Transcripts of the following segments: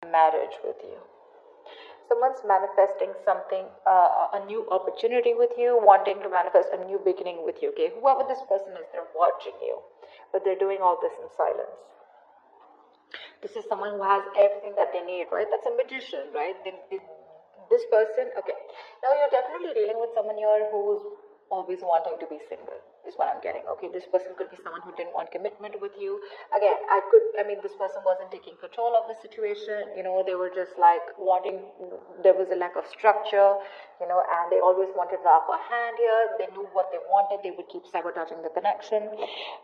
marriage with you. Someone's manifesting something, a new opportunity with you, wanting to manifest a new beginning with you, okay? Whoever this person is, they're watching you, but they're doing all this in silence. This is someone who has everything that they need, right? That's a magician, right? This person, okay. Now you're definitely dealing with someone here who's always wanting to be single, is what I'm getting. Okay, this person could be someone who didn't want commitment with you. Again, this person wasn't taking control of the situation, they were just like wanting, there was a lack of structure, and they always wanted the upper hand here. They knew what they wanted, they would keep sabotaging the connection.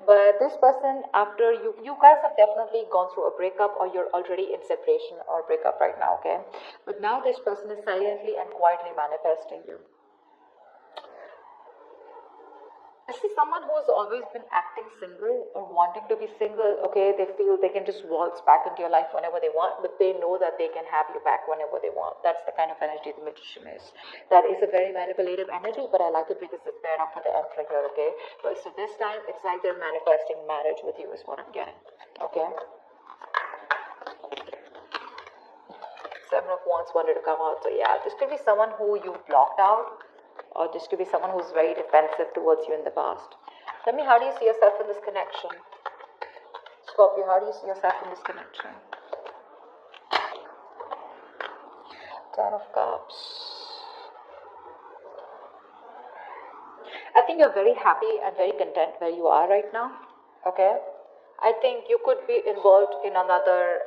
But this person, after you guys have definitely gone through a breakup, or you're already in separation or breakup right now, okay? But now this person is silently and quietly manifesting you. This is someone who has always been acting single or wanting to be single, okay? They feel they can just waltz back into your life whenever they want, but they know that they can have you back whenever they want. That's the kind of energy the magician is. That is a very manipulative energy, but I like it because it's paired up with the emperor here, okay? So this time, it's like they're manifesting marriage with you is what I'm getting, okay? Seven of Wands wanted to come out, so yeah, this could be someone who you blocked out, or this could be someone who's very defensive towards you in the past. Tell me, how do you see yourself in this connection? Scorpio, how do you see yourself in this connection? Ten of Cups. I think you're very happy and very content where you are right now, okay? I think you could be involved in another...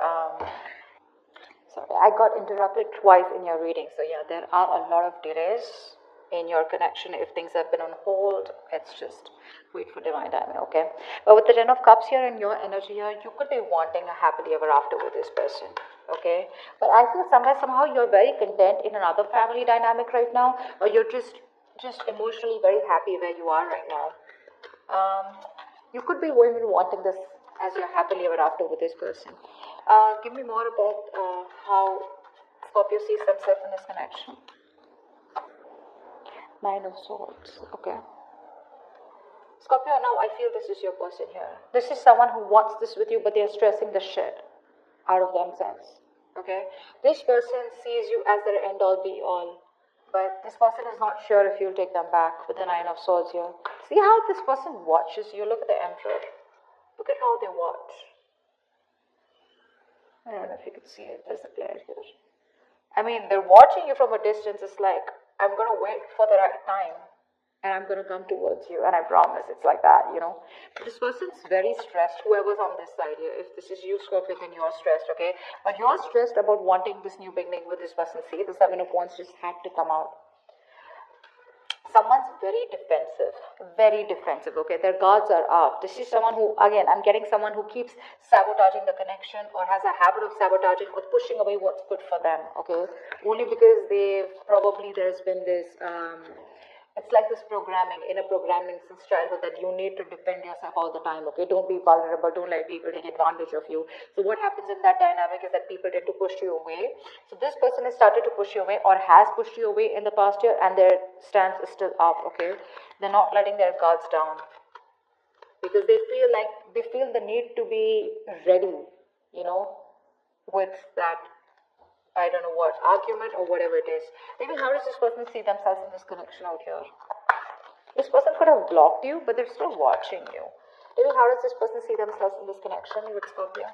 Sorry, I got interrupted twice in your reading, so yeah, there are a lot of delays in your connection. If things have been on hold, it's just wait for divine timing, okay? But with the Ten of Cups here and your energy here, you could be wanting a happily ever after with this person, okay? But I feel somehow you're very content in another family dynamic right now, or you're just emotionally very happy where you are right now. You could be even wanting this as your happily ever after with this person. Give me more about how Scorpio sees themselves in this connection. Nine of Swords, okay. Scorpio, now I feel this is your person here. This is someone who wants this with you, but they're stressing the shit out of themselves, okay? This person sees you as their end-all, be-all, but this person is not sure if you'll take them back with the Nine of Swords here. See how this person watches you? Look at the Emperor. Look at how they watch. I don't know if you can see it. There's a glare here. I mean, they're watching you from a distance. It's like, I'm going to wait for the right time, and I'm going to come towards you, and I promise. It's like that, But this person's very stressed, whoever's on this side here. If this is you, Scorpio, then you're stressed, okay? But you're stressed about wanting this new beginning with this person. See, the Seven of Wands just had to come out. Someone's very defensive, okay? Their guards are up. This is someone who, again, I'm getting someone who keeps sabotaging the connection, or has a habit of sabotaging or pushing away what's good for them, okay? Only because there's been this, it's like this inner programming since childhood that you need to defend yourself all the time, okay? Don't be vulnerable, don't let people take advantage of you. So what happens in that dynamic is that people tend to push you away. So this person has started to push you away, or has pushed you away in the past year, and their stance is still up, okay? They're not letting their guards down, because they feel the need to be ready, with that, I don't know what, argument or whatever it is. Maybe how does this person see themselves in this connection out here? This person could have blocked you, but they're still watching you. Maybe how does this person see themselves in this connection with Scorpio?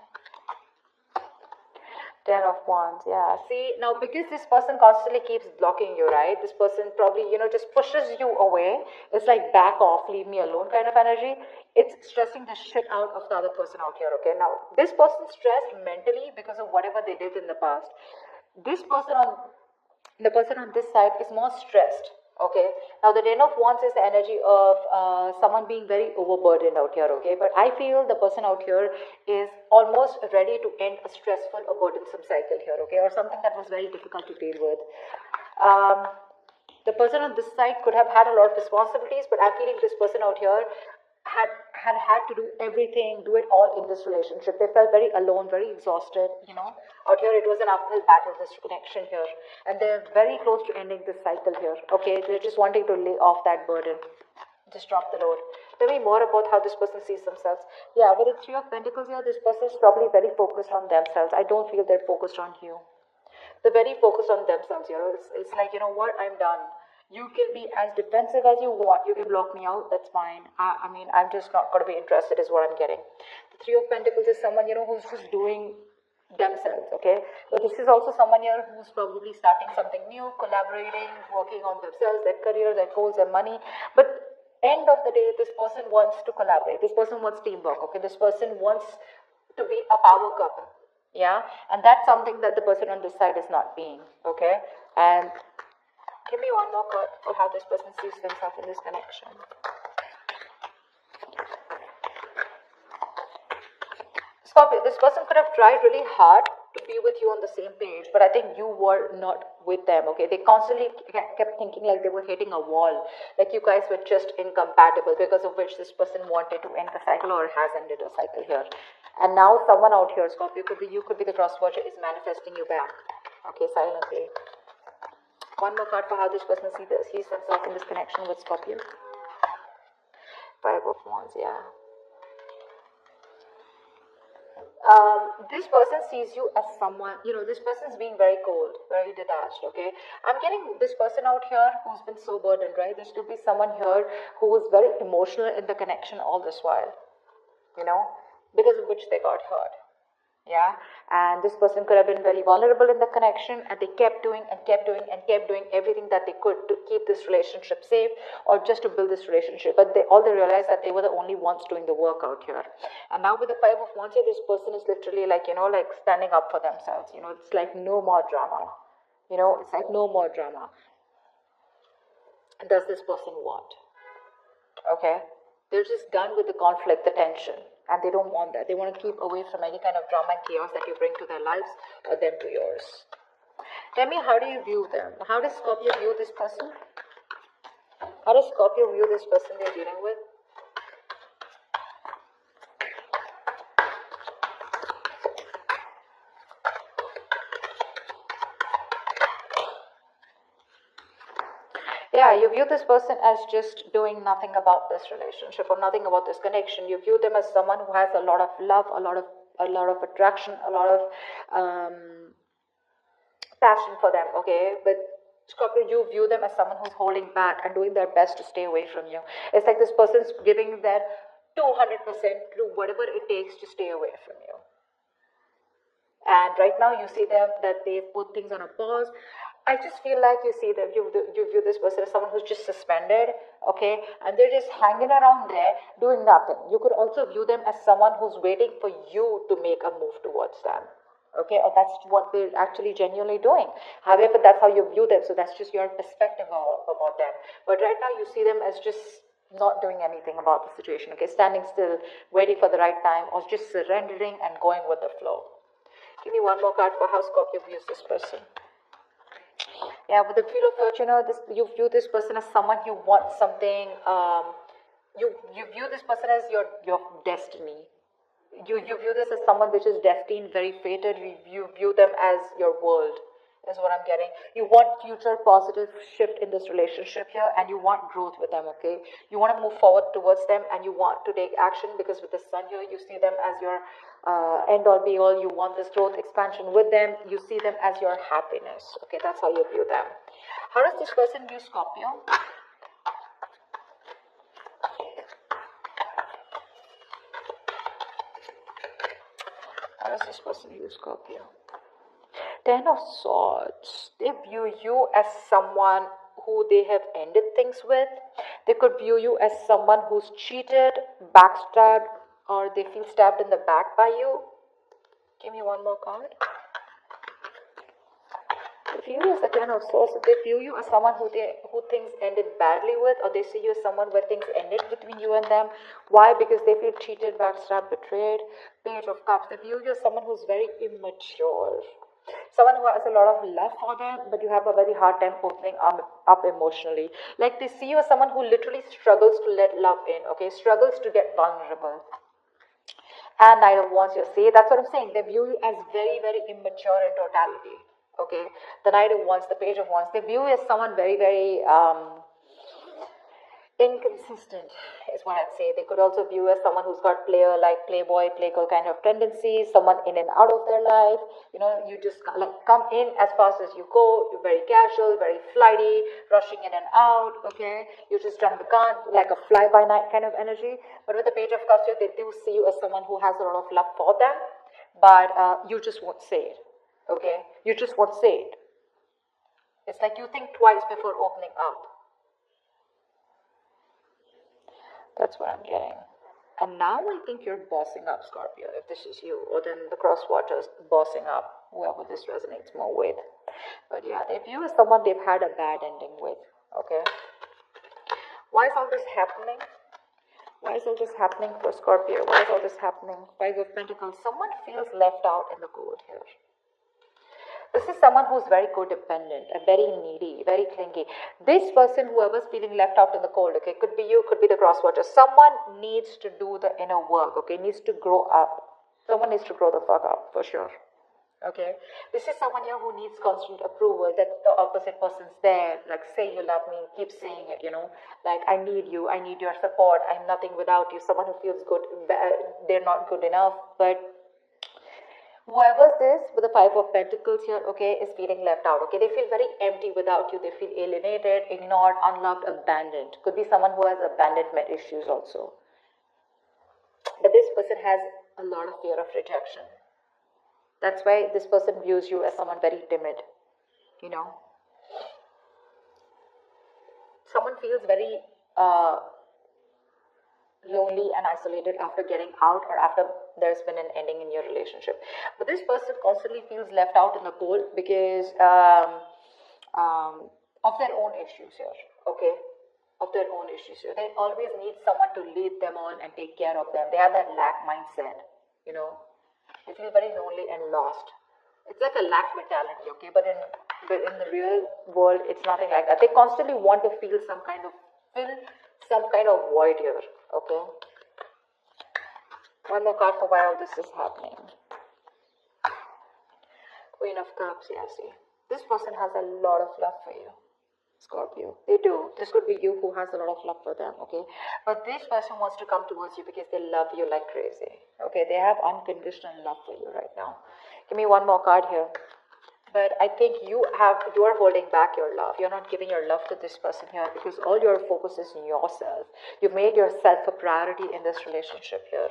Ten of Wands, yeah. See, now because this person constantly keeps blocking you, right? This person probably, just pushes you away. It's like back off, leave me alone kind of energy. It's stressing the shit out of the other person out here, okay? Now, this person's stressed mentally because of whatever they did in the past. The person on this side is more stressed, okay? Now, the Ten of Wands is the energy of someone being very overburdened out here, okay? But I feel the person out here is almost ready to end a stressful or burdensome cycle here, okay? Or something that was very difficult to deal with. The person on this side could have had a lot of responsibilities, but I'm feeling this person out here had to do everything, do it all in this relationship. They felt very alone, very exhausted, Out here it was an uphill battle, this connection here. And they're very close to ending this cycle here, okay? They're just wanting to lay off that burden. Just drop the load. Tell me more about how this person sees themselves. Yeah, with the Three of Pentacles here, this person is probably very focused on themselves. I don't feel they're focused on you. They're very focused on themselves, It's like, you know what, I'm done. You can be as defensive as you want. You can block me out, that's fine. I mean, I'm just not going to be interested is what I'm getting. The Three of Pentacles is someone, who's just doing themselves, okay? So this is also someone here who's probably starting something new, collaborating, working on themselves, their career, their goals, their money. But end of the day, this person wants to collaborate. This person wants teamwork, okay? This person wants to be a power couple. Yeah, and that's something that the person on this side is not being, okay? And give me one more card for how this person sees themselves in this connection. Scorpio, this person could have tried really hard to be with you on the same page, but I think you were not with them, okay? They constantly kept thinking like they were hitting a wall, like you guys were just incompatible, because of which this person wanted to end the cycle or has ended a cycle here. And now someone out here, Scorpio, you could be the cross-watcher, is manifesting you back, okay, silently. One more card for how this person sees themselves in this connection with Scorpio. Five of Wands, yeah. This person sees you as someone, this person's being very cold, very detached, okay? I'm getting this person out here who's been so burdened, right? There should be someone here who was very emotional in the connection all this while, because of which they got hurt. Yeah, and this person could have been very vulnerable in the connection, and they kept doing and kept doing and kept doing everything that they could to keep this relationship safe or just to build this relationship. But they realized that they were the only ones doing the work out here. And now with the Five of Wands here, this person is literally like, like standing up for themselves. It's like no more drama. It's like no more drama. And does this person want? Okay, they're just done with the conflict, the tension. And they don't want that. They want to keep away from any kind of drama and chaos that you bring to their lives or them to yours. Tell me, how do you view them? How does Scorpio view this person? How does Scorpio view this person they're dealing with? Yeah, you view this person as just doing nothing about this relationship or nothing about this connection. You view them as someone who has a lot of love, a lot of attraction, a lot of passion for them, okay? But Scorpio, you view them as someone who's holding back and doing their best to stay away from you. It's like this person's giving their 200% to do whatever it takes to stay away from you. And right now you see them that they've put things on a pause. I just feel like you see them, you view this person as someone who's just suspended, okay? And they're just hanging around there doing nothing. You could also view them as someone who's waiting for you to make a move towards them, okay? Or that's what they're actually genuinely doing. However, that's how you view them, so that's just your perspective about them. But right now you see them as just not doing anything about the situation, okay? Standing still, waiting for the right time, or just surrendering and going with the flow. Give me one more card for how Scorpio views this person. Yeah, with the Wheel of Fortune, you view this person as someone you want something. You view this person as your destiny. You view this as someone which is destined, very fated. You view them as your world, is what I'm getting. You want future positive shift in this relationship here, and you want growth with them, okay? You want to move forward towards them, and you want to take action, because with the Sun here, you see them as your end all be all. You want this growth, expansion with them. You see them as your happiness, okay? That's how you view them. How does this person view Scorpio? How does this person view Scorpio? Ten of Swords. They view you as someone who they have ended things with. They could view you as someone who's cheated, backstabbed, or they feel stabbed in the back by you. Give me one more card. They view you as the Ten of Swords. They view you as someone who things ended badly with, or they see you as someone where things ended between you and them. Why? Because they feel cheated, backstabbed, betrayed. Page of Cups. They view you as someone who's very immature. Someone who has a lot of love for them, but you have a very hard time opening up emotionally. Like they see you as someone who literally struggles to let love in, okay? Struggles to get vulnerable. And Knight of Wands, you see, that's what I'm saying. They view you as very, very immature in totality, okay? The Knight of Wands, the Page of Wands, they view you as someone very, very, inconsistent is what I'd say. They could also view as someone who's got player like playboy, playgirl kind of tendencies, someone in and out of their life. You know, you just like come in as fast as you go. You're very casual, very flighty, rushing in and out. Okay, you just jump the gun like a fly by night kind of energy. But with the Page of Cups here, they do see you as someone who has a lot of love for them, but you just won't say it. Okay, you just won't say it. It's like you think twice before opening up. That's what I'm getting. And now I think you're bossing up, Scorpio, if this is you. Or then the cross watchers bossing up, whoever this resonates more with. But yeah, they view as someone they've had a bad ending with. Okay. Why is all this happening? Why is all this happening for Scorpio? Why is all this happening? Five of Pentacles. Someone feels left out in the cold here. This is someone who's very codependent, very needy, very clingy. This person, whoever's feeling left out in the cold, okay, could be you, could be the cross watcher. Someone needs to do the inner work, okay, needs to grow up. Someone needs to grow the fuck up, for sure. Okay, this is someone here who needs constant approval, that the opposite person's there, like say you love me, keep saying it, you know, like I need you, I need your support, I'm nothing without you. Someone who feels good, they're not good enough, but whoever's this with the Five of Pentacles here, okay, is feeling left out, okay, they feel very empty without you, they feel alienated, ignored, unloved, abandoned. Could be someone who has abandonment issues also, but this person has a lot of fear of rejection. That's why this person views you as someone very timid, you know. Someone feels very lonely and isolated after getting out or after there's been an ending in your relationship. But this person constantly feels left out in the cold because of their own issues here, okay? Of their own issues here. They always need someone to lead them on and take care of them. They have that lack mindset, you know. They feel very lonely and lost. It's like a lack mentality, okay? But in the real world, it's nothing like that. They constantly want to feel some kind of void here, okay? One more card for why all this is happening. Queen of Cups, yeah, see. This person has a lot of love for you, Scorpio. They do. This could be you who has a lot of love for them, okay? But this person wants to come towards you because they love you like crazy, okay? They have unconditional love for you right now. Give me one more card here. But I think you are holding back your love. You're not giving your love to this person here because all your focus is in yourself. You've made yourself a priority in this relationship here.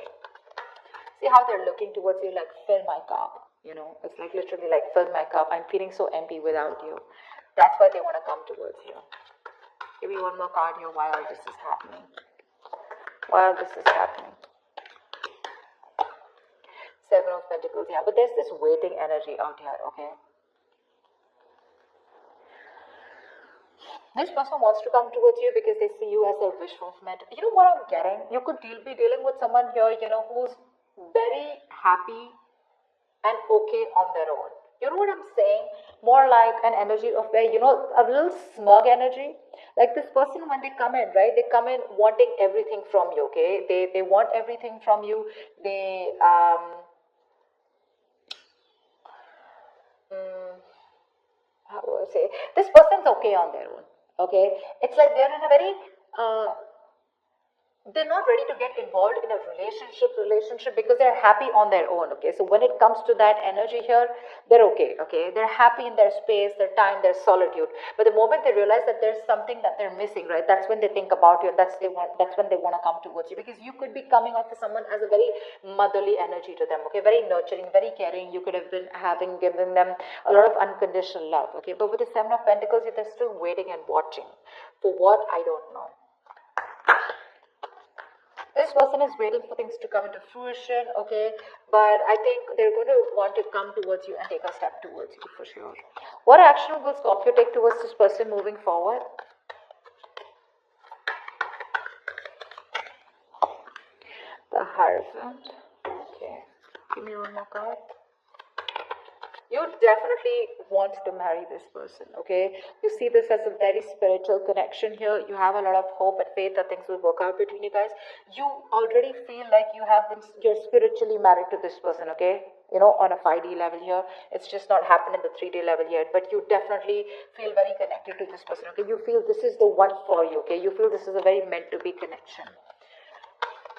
See how they're looking towards you like, fill my cup. You know, it's like literally like, fill my cup. I'm feeling so empty without you. That's why they want to come towards you. Give me one more card here why all this is happening. Why all this is happening. Seven of Pentacles, yeah. But there's this waiting energy out here, okay? This person wants to come towards you because they see you as their wish fulfillment. You know what I'm getting? You could be dealing with someone here, you know, who's very happy and okay on their own. You know what I'm saying? More like an energy of where, you know, a little smug energy. Like this person, when they come in, right? They come in wanting everything from you, okay? They want everything from you. They, how do I say? This person's okay on their own, okay? It's like they're in a very, they're not ready to get involved in a relationship because they're happy on their own, okay? So when it comes to that energy here, they're okay, okay? They're happy in their space, their time, their solitude. But the moment they realize that there's something that they're missing, right? That's when they think about you, and that's when they want to come towards you, because you could be coming off as someone as a very motherly energy to them, okay? Very nurturing, very caring. You could have been given them a lot of unconditional love, okay? But with the Seven of Pentacles, they're still waiting and watching. For what? I don't know. This person is waiting for things to come into fruition, okay? But I think they're going to want to come towards you and take a step towards you for sure. What action will Scorpio take towards this person moving forward? The Hierophant. Okay. Give me one more card. You definitely want to marry this person, okay? You see this as a very spiritual connection here. You have a lot of hope and faith that things will work out between you guys. You already feel like you're spiritually married to this person, okay? you know, on a 5D level here. It's just not happened in the 3D level yet, but you definitely feel very connected to this person, okay? You feel this is the one for you, okay? You feel this is a very meant to be connection.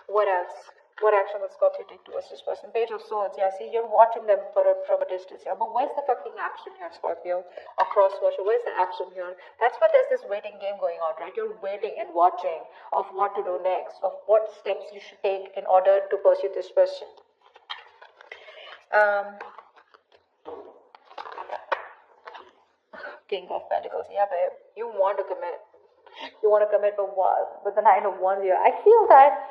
What else? What action will Scorpio take towards this person? Page of Swords. Yeah, see, you're watching them from a distance here. But where's the fucking action here, Scorpio? Or cross-watcher, where's the action here? That's why there's this waiting game going on, right? You're waiting and watching of what to do next, of what steps you should take in order to pursue this person. King of Pentacles. Yeah, babe. You want to commit. You want to commit, but what? But the Nine of Wands here. I feel that...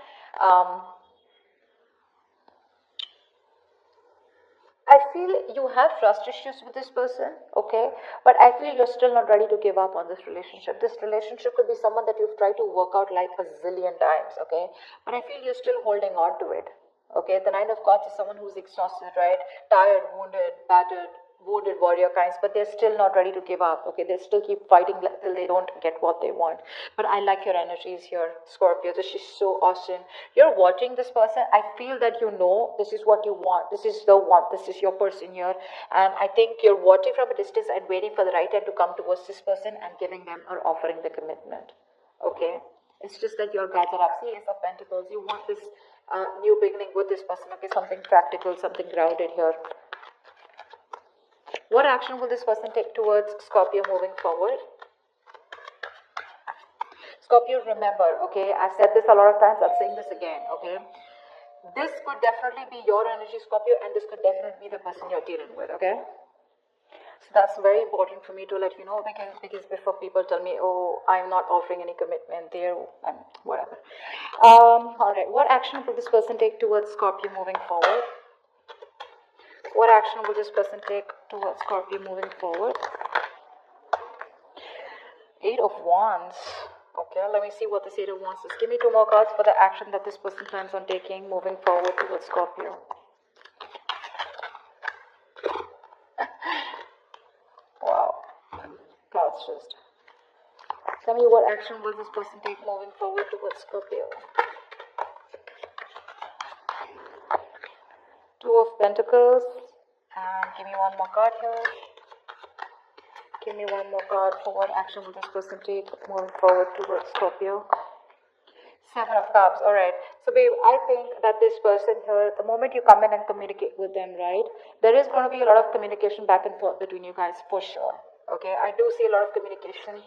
I feel you have trust issues with this person, okay? But I feel you're still not ready to give up on this relationship. This relationship could be someone that you've tried to work out like a zillion times, okay? But I feel you're still holding on to it, okay? The Nine of Cups is someone who's exhausted, right? Tired, wounded, battered, wounded warrior kinds, but they're still not ready to give up, okay? They still keep fighting till they don't get what they want. But I like your energies here, Scorpio. This is so awesome. You're watching this person. I feel that you know this is what you want. This is the one. This is your person here. And I think you're watching from a distance and waiting for the right time to come towards this person and giving them or offering the commitment, okay? It's just that your guards are up. See, Ace of Pentacles. You want this new beginning with this person, okay? Something practical, something grounded here. What action will this person take towards Scorpio moving forward? Scorpio, remember, okay, I've said this a lot of times, I'm saying this again, okay? This could definitely be your energy, Scorpio, and this could definitely be the person you're dealing with, okay? So that's very important for me to let you know, because before people tell me, oh, I'm not offering any commitment there, whatever. Alright, what action will this person take towards Scorpio moving forward? What action will this person take towards Scorpio moving forward? Eight of Wands. Okay, let me see what this Eight of Wands is. Give me two more cards for the action that this person plans on taking moving forward towards Scorpio. Wow. Cards just. Tell me what action will this person take moving forward towards Scorpio. Two of Pentacles. And give me one more card here. Give me one more card for what action will this person take moving forward towards Scorpio. Seven of Cups. Alright. So babe, I think that this person here, the moment you come in and communicate with them, right, there is going to be a lot of communication back and forth between you guys for sure. Okay, I do see a lot of communication,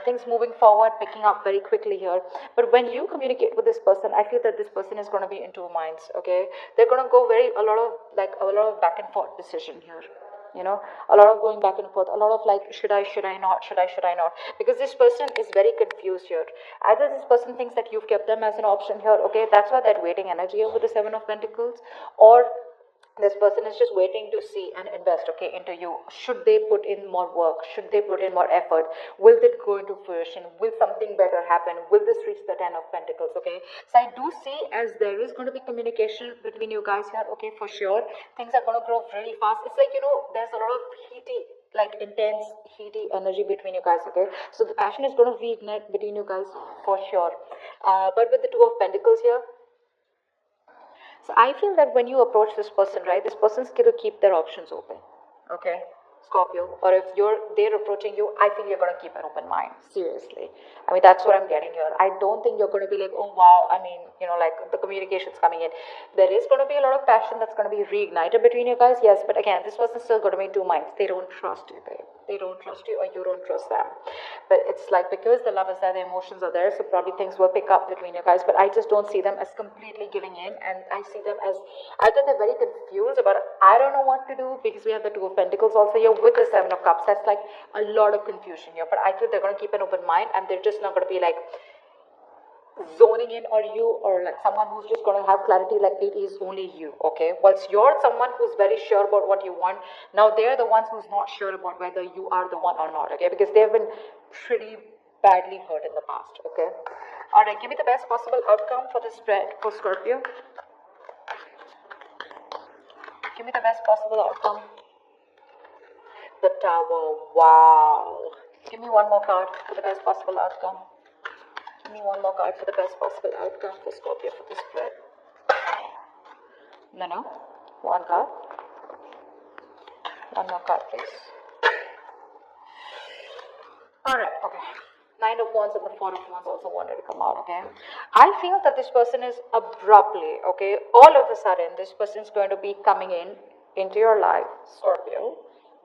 things moving forward, picking up very quickly here. But when you communicate with this person, I feel that this person is going to be in two minds. Okay, they're going to go a lot of back and forth decision here. You know, a lot of going back and forth, a lot of like, should I not, should I not? Because this person is very confused here. Either this person thinks that you've kept them as an option here. Okay, that's why that waiting energy over the Seven of Pentacles, or this person is just waiting to see and invest, okay, into you. Should they put in more work? Should they put in more effort? Will it go into fruition? Will something better happen? Will this reach the Ten of Pentacles, okay? So I do see as there is going to be communication between you guys here, okay, for sure. Things are going to grow really fast. It's like, you know, there's a lot of intense, heaty energy between you guys, okay? So the passion is going to reignite between you guys for sure. But with the Two of Pentacles here, so I feel that when you approach this person, right, this person's going to keep their options open, okay, Scorpio, or if they're approaching you, I feel you're going to keep an open mind, seriously. I mean, that's what I'm getting here. I don't think you're going to be like, oh wow, I mean, you know, like the communication's coming in. There is going to be a lot of passion that's going to be reignited between you guys, yes, but again, this person's still going to be in two minds. They don't trust you, babe. They don't trust you, or you don't trust them. But it's like, because the love is there, the emotions are there, so probably things will pick up between you guys, but I just don't see them as completely giving in, and I see them as, either they're very confused about, I don't know what to do, because we have the Two of Pentacles also here with the Seven of Cups. That's like a lot of confusion here, but I feel they're going to keep an open mind, and they're just not going to be like zoning in on you, or like someone who's just going to have clarity like it is only you, okay? Whilst you're someone who's very sure about what you want, now they're the ones who's not sure about whether you are the one or not, okay? Because they've been pretty badly hurt in the past, okay? Alright, give me the best possible outcome for the spread for Scorpio. Give me the best possible outcome. The Tower, wow. Give me one more card for the best possible outcome. Give me one more card for the best possible outcome for Scorpio for this spread. No. One card. One more card, please. Alright, okay. Nine of Wands and the Four of Wands also wanted to come out, okay? I feel that this person is abruptly, okay, all of a sudden, this person is going to be coming into your life, Scorpio.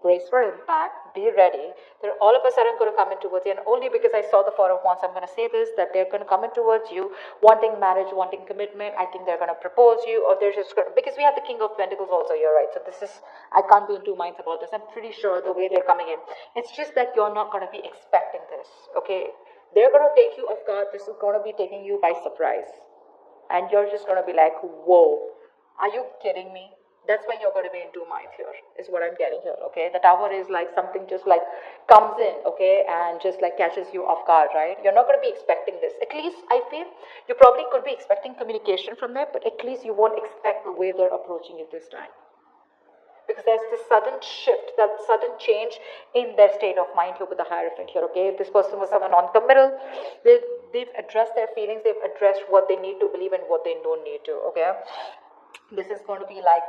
Brace for impact, be ready. They're all of a sudden going to come in towards you, and only because I saw the Four of Wands, I'm going to say this, that they're going to come in towards you, wanting marriage, wanting commitment. I think they're going to propose you, or they're just going to, because we have the King of Pentacles also here, right? So this is, I can't be in two minds about this. I'm pretty sure the way they're coming in. It's just that you're not going to be expecting this, okay? They're going to take you off guard. This is going to be taking you by surprise. And you're just going to be like, whoa, are you kidding me? That's why you're going to be in two minds here, is what I'm getting here, okay? The Tower is like something just like comes in, okay, and just like catches you off guard, right? You're not going to be expecting this. At least I feel you probably could be expecting communication from them, but at least you won't expect the way they're approaching you this time. Because there's this sudden shift, that sudden change in their state of mind here with the Hierophant here, okay? If this person was someone non-committal, they've addressed their feelings, they've addressed what they need to believe and what they don't need to, okay? This is going to be like,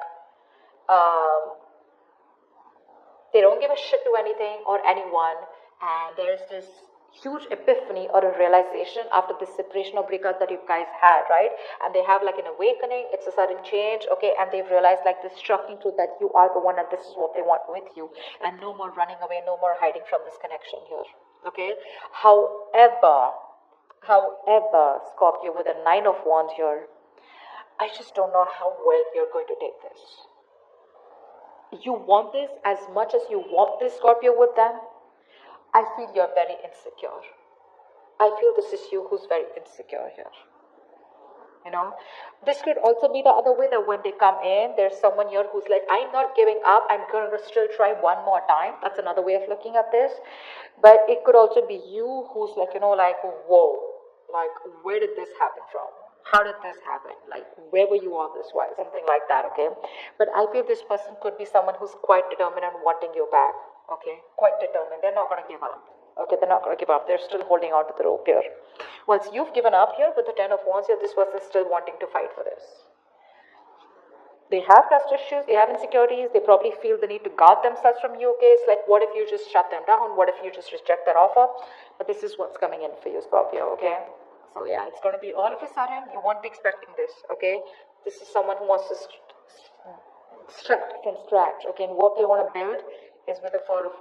they don't give a shit to anything or anyone, and there's this huge epiphany or a realization after this separation or breakup that you guys had, right? And they have like an awakening, it's a sudden change, okay, and they've realized like this shocking truth that you are the one and this is what they want with you, and no more running away, no more hiding from this connection here, okay? However, Scorpio, with a Nine of Wands here, I just don't know how well you're going to take this. You want this as much as you want this, Scorpio, with them. I feel you're very insecure. I feel this is you who's very insecure here. You know, this could also be the other way, that when they come in, there's someone here who's like, I'm not giving up, I'm going to still try one more time. That's another way of looking at this. But it could also be you who's like, you know, like, whoa, like, where did this happen from? How did this happen? Like, where were you all this while? Something like that, okay? But I feel this person could be someone who's quite determined and wanting you back, okay? Quite determined. They're not going to give up, okay? They're not going to give up. They're still holding on to the rope here. Once you've given up here with the Ten of Wands here, this person's still wanting to fight for this. They have trust issues, they have insecurities, they probably feel the need to guard themselves from you, okay? It's like, what if you just shut them down? What if you just reject their offer? But this is what's coming in for you, Scorpio, okay? So yeah, it's going to be all of a sudden, you won't be expecting this, okay? This is someone who wants to start from scratch, okay? And what they want to build is with the Four of